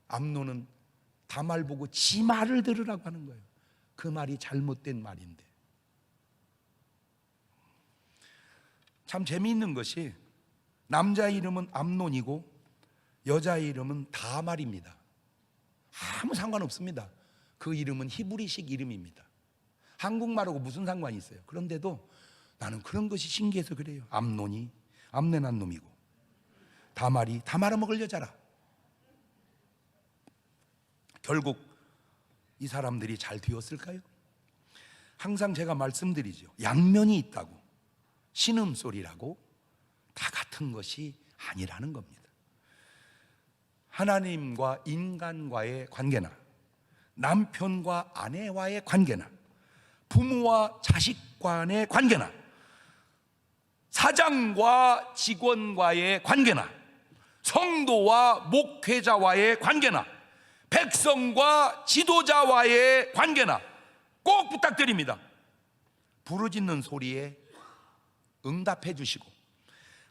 S1: 암논은 다말 보고 지 말을 들으라고 하는 거예요. 그 말이 잘못된 말인데. 참 재미있는 것이 남자 이름은 암논이고 여자 이름은 다말입니다. 아무 상관없습니다. 그 이름은 히브리식 이름입니다. 한국말하고 무슨 상관이 있어요? 그런데도 나는 그런 것이 신기해서 그래요. 암논이 암내난 놈이고 다말이 다 말아먹을 여자라. 결국 이 사람들이 잘 되었을까요? 항상 제가 말씀드리죠. 양면이 있다고 신음소리라고 다 같은 것이 아니라는 겁니다. 하나님과 인간과의 관계나 남편과 아내와의 관계나 부모와 자식 간의 관계나 사장과 직원과의 관계나 성도와 목회자와의 관계나 백성과 지도자와의 관계나 꼭 부탁드립니다. 부르짖는 소리에 응답해 주시고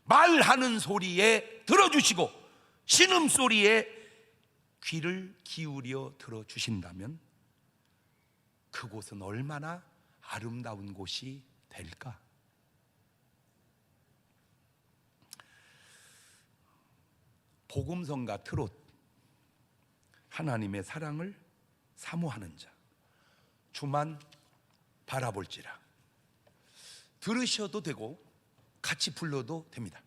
S1: 말하는 소리에 들어주시고 신음소리에 귀를 기울여 들어주신다면 그곳은 얼마나 아름다운 곳이 될까? 복음성가 트롯, 하나님의 사랑을 사모하는 자, 주만 바라볼지라. 들으셔도 되고 같이 불러도 됩니다.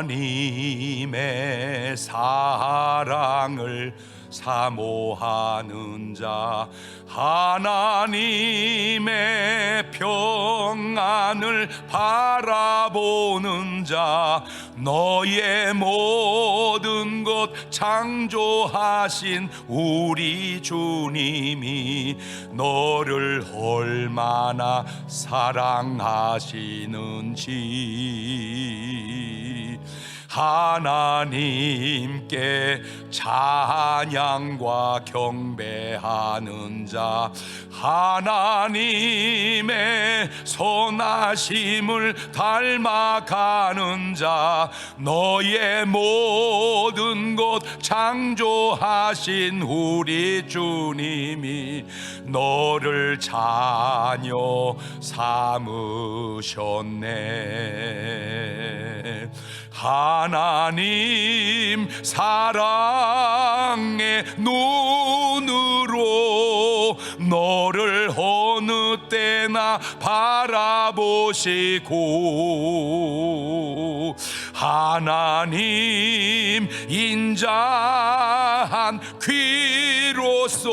S1: 하나님의 사랑을 사모하는 자, 하나님의 평안을 바라보는 자, 너의 모든 것 창조하신 우리 주님이 너를 얼마나 사랑하시는지 하나님께 찬양과 경배하는 자, 하나님의 선하심을 닮아가는 자, 너의 모든 것 창조하신 우리 주님이 너를 자녀 삼으셨네. 하나님 사랑의 눈으로 너를 어느 때나 바라보시고 하나님 인자한 귀로서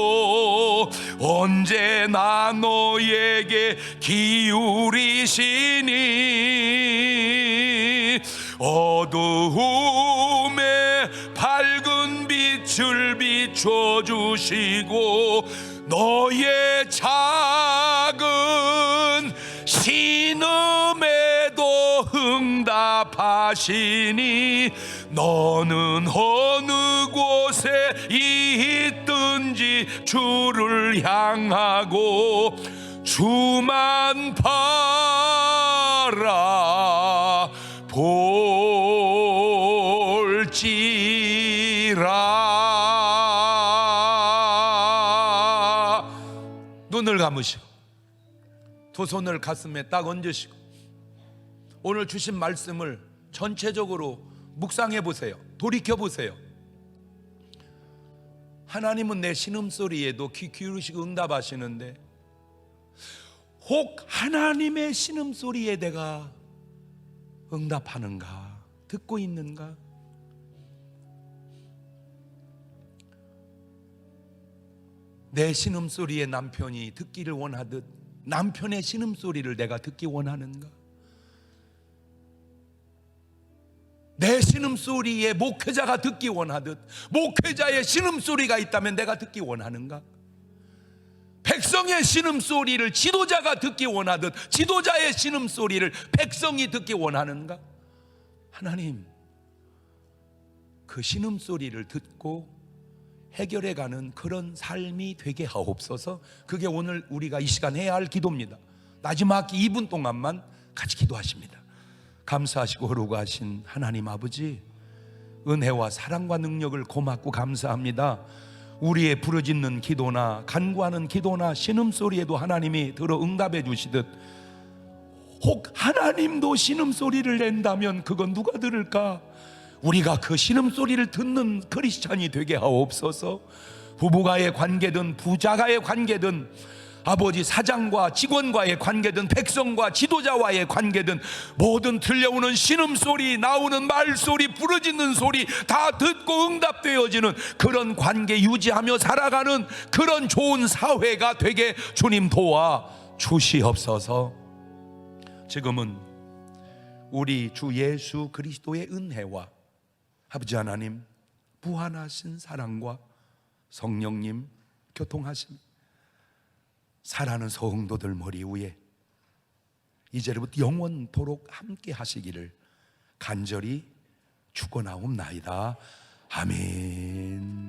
S1: 언제나 너에게 기울이시니 어두움에 밝은 빛을 비춰주시고 너의 작은 신음에도 응답하시니 너는 어느 곳에 있든지 주를 향하고 주만 바라볼지라. 눈을 감으시고 두 손을 가슴에 딱 얹으시고 오늘 주신 말씀을 전체적으로 묵상해 보세요. 돌이켜 보세요. 하나님은 내 신음소리에도 귀 기울이시고 응답하시는데 혹 하나님의 신음소리에 내가 응답하는가? 듣고 있는가? 내 신음소리에 남편이 듣기를 원하듯 남편의 신음소리를 내가 듣기 원하는가? 내 신음소리에 목회자가 듣기 원하듯 목회자의 신음소리가 있다면 내가 듣기 원하는가? 백성의 신음소리를 지도자가 듣기 원하듯 지도자의 신음소리를 백성이 듣기 원하는가? 하나님, 그 신음소리를 듣고 해결해가는 그런 삶이 되게 하옵소서. 그게 오늘 우리가 이 시간 해야 할 기도입니다. 마지막 2분 동안만 같이 기도하십니다. 감사하시고 거룩하신 하나님 아버지, 은혜와 사랑과 능력을 고맙고 감사합니다. 우리의 부르짖는 기도나 간구하는 기도나 신음소리에도 하나님이 들어 응답해 주시듯 혹 하나님도 신음소리를 낸다면 그건 누가 들을까? 우리가 그 신음소리를 듣는 크리스찬이 되게 하옵소서. 부부가의 관계든 부자가의 관계든 아버지 사장과 직원과의 관계든 백성과 지도자와의 관계든 모든 들려오는 신음소리, 나오는 말소리, 부르짖는 소리 다 듣고 응답되어지는 그런 관계 유지하며 살아가는 그런 좋은 사회가 되게 주님 도와 주시옵소서. 지금은 우리 주 예수 그리스도의 은혜와 아버지 하나님 무한하신 사랑과 성령님 교통하심 사랑하는 성도들 머리 위에 이제부터 영원토록 함께 하시기를 간절히 축원하옵나이다. 아멘.